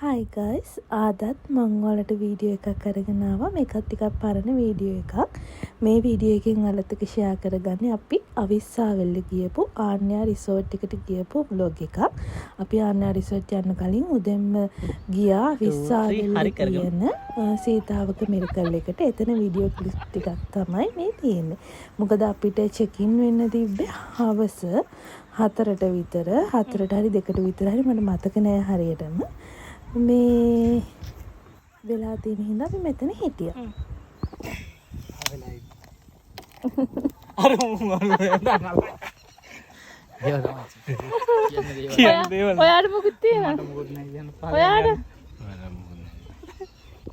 Hi guys, ආදත් මං ඔයාලට video එකක් අරගෙන ආවා. මේකත් ටිකක් පරණ වීඩියෝ එකක්. මේ වීඩියෝ එකෙන් ඔයාලත් එක්ක ෂෙයා කරගන්නේ අපි අවිස්සාවේල්ල ගියපු ආන්‍යා රිසෝට් එකට ගියපු vlog එකක්. අපි ආන්‍යා රිසෝට් යන්න කලින් උදෙන්ම ගියා අවිස්සාවේල්ල කියන සීතාවක මිරකල් එකට. එතන වීඩියෝ ක්ලිප් ටිකක් තමයි මේ තියෙන්නේ. මොකද අපිට චෙක් ඉන් වෙන්න තිබ්බේ හවස 4ට විතර. 4ට හරි 2ට විතර හරි මට මතක නෑ හරියටම. මේ වෙලා තියෙන හින්දා අපි මෙතන හිටියා. අර ඔයාට මොකුත් තියෙනවද? ඔයාට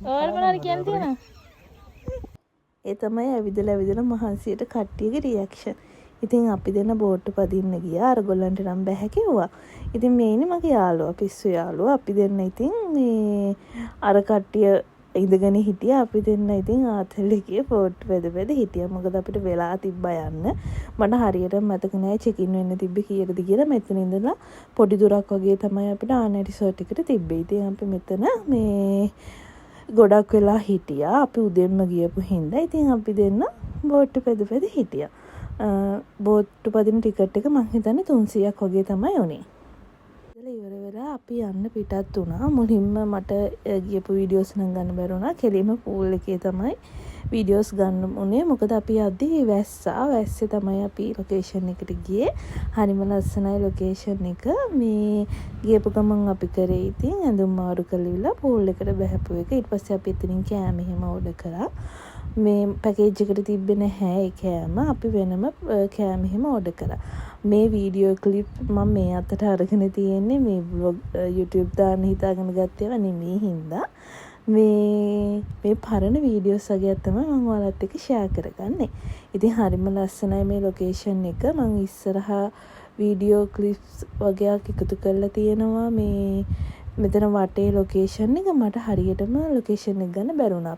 මොනවද කියන්න තියෙනවද? ඒ තමයි ඇවිදලා මහන්සියට කට්ටියගේ රියැක්ෂන්. ඉතින් අපි දෙන්න බෝට්ටු පදින්න ගියා. අර ගොල්ලන්ට නම් බැහැ කිව්වා. ඉතින් මේ ඉන්නේ මගේ යාළුවා, පිස්සු යාළුවා. අපි දෙන්න ඉතින් මේ අර කට්ටිය ඉඳගෙන හිටියා. අපි දෙන්න ඉතින් ආතල්ලේ ගියේ බෝට්ටු වෙද හිටියා. මොකද අපිට වෙලා තිබ්බා යන්න. මට හරියට මතක නෑ චෙක් ඉන් වෙන්න තිබ්බේ කීයටද කියලා. මෙතන ඉඳලා පොඩි දුරක් වගේ තමයි අපිට ආන්‍යා රිසෝට් එකට තිබ්බේ. ඉතින් අපි මෙතන මේ ගොඩක් වෙලා හිටියා. අපි උදෙන්ම ගියපු හින්දා ඉතින් අපි දෙන්න බෝට්ටු පෙද හිටියා. බෝට්ටු පදින ටිකට් එක මං හිතන්නේ 300ක් වගේ තමයි උනේ. ඉවර වෙලා අපි යන්න පිටත් වුණා. මුලින්ම මට ගියපු වීඩියෝස් නම් ගන්න බැරි වුණා. කෙලින්ම පූල් එකේ තමයි වීඩියෝස් ගන්න උනේ. මොකද අපි යද්දි වැස්සේ තමයි අපි ලොකේෂන් එකට ගියේ. හරිම ලස්සනයි ලොකේෂන් එක. මේ ගියපු ගමන් අපි කරේ ඉතින් ඇඳුම් මාරු කරලා පූල් එකට බහැපු එක. ඊට පස්සේ අපි එතනින් කෑම එහෙම ඕඩර් කරා. මේ පැකේජ් එකට තිබ්බේ නැහැ ඒ කෑම. අපි වෙනම කෑම එහෙම ඕඩර් කරා. මේ වීඩියෝ ක්ලිප් මම මේ අතට අරගෙන තියෙන්නේ මේ vlog YouTube දාන්න හිතාගෙන ගත්තේවා නෙමෙයි හින්දා. මේ පරණ වීඩියෝස් වගේ තමයි මම ඔයාලත් එක්ක ෂෙයා කරගන්නේ. ඉතින් හරිම ලස්සනයි මේ ලොකේෂන් එක. මම ඉස්සරහා වීඩියෝ ක්ලිප්ස් වගේක් එකතු කරලා තියෙනවා. මේ මෙතන වටේ ලොකේෂන් එක මට හරියටම ලොකේෂන් එක ගන්න බැරුණා.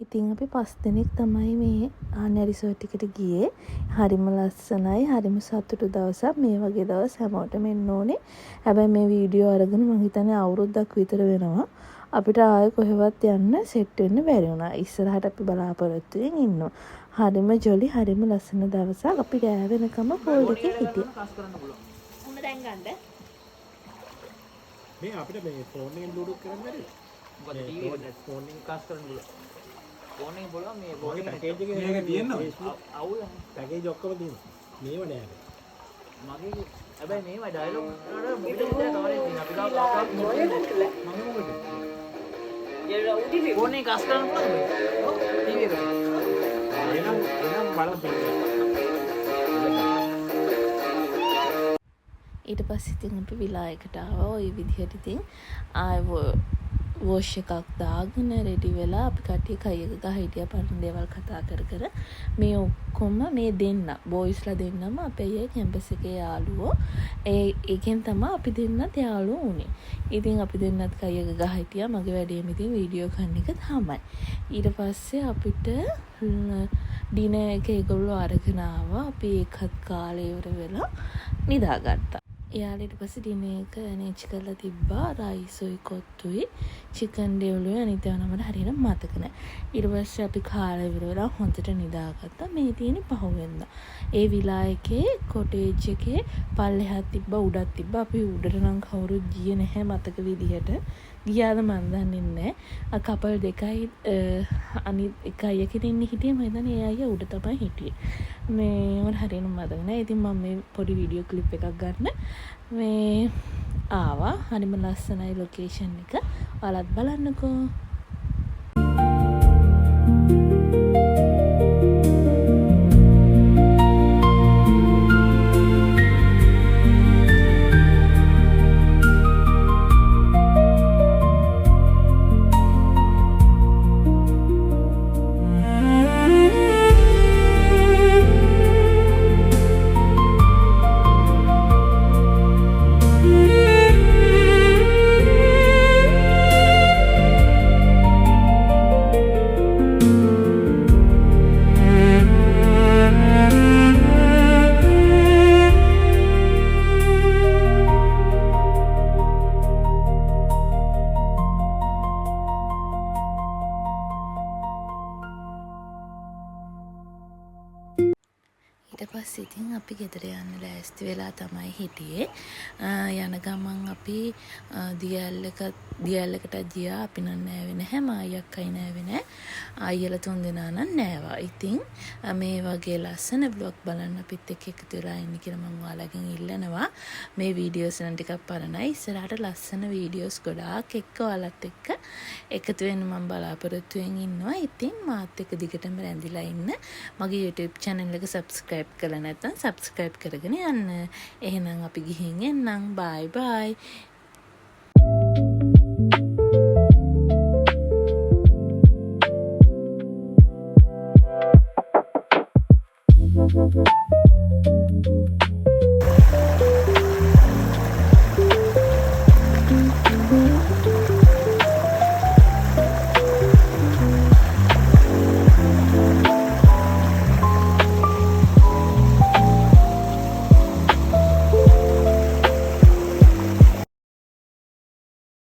ඉතින් අපි 5 දෙනෙක් තමයි මේ ආන්‍යා රිසෝට් එකට ගියේ. හරිම ලස්සනයි, හරිම සතුටු දවසක්. මේ වගේ දවස් හැමෝටම එන්න ඕනේ. හැබැයි මේ වීඩියෝ අරගෙන මම හිතන්නේ අවුරුද්දක් විතර වෙනවා. අපිට ආයෙ කොහෙවත් යන්න සෙට් වෙන්න බැරි වුණා. ඉස්සරහට අපි බලාපොරොත්තුෙන් ඉන්නවා. හරිම ජොලි, හරිම ලස්සන දවසක්. අපි රෑ වෙනකම් පොල් එකේ හිටියා. උන්න දැන් ගන්නද? මේ අපිට මේ ෆෝන් එකෙන් බ්ලූටූත් කරන්න බැරිද? මොකද ටීවී එක ෆෝන් එකෙන් කාස් කරන්න පුළුවන්. ෆෝන් එකෙන් බලුවා මේ ෆෝන් එකේ පැකේජ් එකේ මේක තියෙනවා. අවුල පැකේජ් ඔක්කොම තියෙනවා. මේව නෑ. මගේ හැබැයි මේවා ඩයලොග් වල මුලින්ම විතර කවරේ තියෙනවා. අපි ගාව මම මොකද? ඊළඟ උඩින් ෆෝන් එකෙන් කාස් කරන්න පුළුවන්ද? ඔව් ටීවී එක. එනම් බලන්න. ඊට පස්සේ ඉතින් අපි විලා එකට ආවා. ওই විදිහට ඉතින් වොෂ් එකක් දාගෙන රෙඩි වෙලා අපි කට්ටිය කයියක ගහ හිටියා පරණ දේවල් කතා කර මේ ඔක්කොම මේ දෙන්න බොයිස්ලා දෙන්නම අපේ කැම්පස් එකේ යාළුවෝ. ඒකෙන් තමයි අපි දෙන්නත් යාළුවෝ උනේ. ඉතින් අපි දෙන්නත් කයියක ගහ හිටියා. මගේ වැඩේම ඉතින් වීඩියෝ කරන එක තමයි. ඊට පස්සේ අපිට ඩිනර් එක ඒගොල්ලෝ අරගෙන ආවා. අපි ඒකත් කාලේ ඉවර වෙලා නිදාගත්තා. යාළුවා ඊට පස්සේ ඩිනර් එක අරේන්ජ් කරලා තිබ්බා. රයිසුයි කොත්තුයි චිකන් ඩෙව්ලුයි අනිත් ඒවා නම් හරියට මතක නැහැ. ඊට පස්සේ අපි කාලා ඉවර වෙලා හොඳට නිදාගත්තා. මේ තියෙන්නේ පහුවෙන්දා. ඒ විලා එකේ කොටේජ් එකේ පල්ලෙහාත් තිබ්බා උඩත් තිබ්බා. අපි උඩට නම් කවුරුත් ගියේ නැහැ මතක විදිහට. ගියාද මන් දන්නේ නැහැ. කපල් දෙකයි අනිත් එකයි එකකින් ඉන්නේ හිටියේ. මම හිතන්නේ ඒ අයියා උඩ තමයි හිටියේ. මේ මට හරියටම මතක නැහැ. ඉතින් මම මේ පොඩි වීඩියෝ ක්ලිප් එකක් ගන්න මේ ආවා. හරිම ලස්සනයි ලොකේෂන් එක. ඔයාලත් බලන්නකෝ. පස්සේ ඉතින් අපි ගෙදර යන්න ලෑස්ති වෙලා තමයි හිටියේ. යන ගමන් අපි දියැලකට ගියා. අපි නම් නෑවේ නැහැ. මායි අක්කයි නෑවේ නෑ. අයියලා 3 දෙනා නම් නෑවා. ඉතින් මේ වගේ ලස්සන vlog බලන්න අපිත් එක්ක එකතු වෙලා ඉන්න කියලා මම ඔයාලගෙන් ඉල්ලනවා. මේ වීඩියෝස් නම් ටිකක් පරණයි. ඉස්සරහට ලස්සන වීඩියෝස් ගොඩාක් එක්ක ඔයාලත් එක්ක එකතු වෙන්න මම බලාපොරොත්තු වෙමින් ඉන්නවා. ඉතින් මාත් එක්ක දිගටම රැඳිලා ඉන්න. මගේ YouTube channel එක subscribe කරලා නැත්නම් subscribe කරගෙන යන්න. එහෙනම් අපි ගිහින් එන්නම්. bye bye.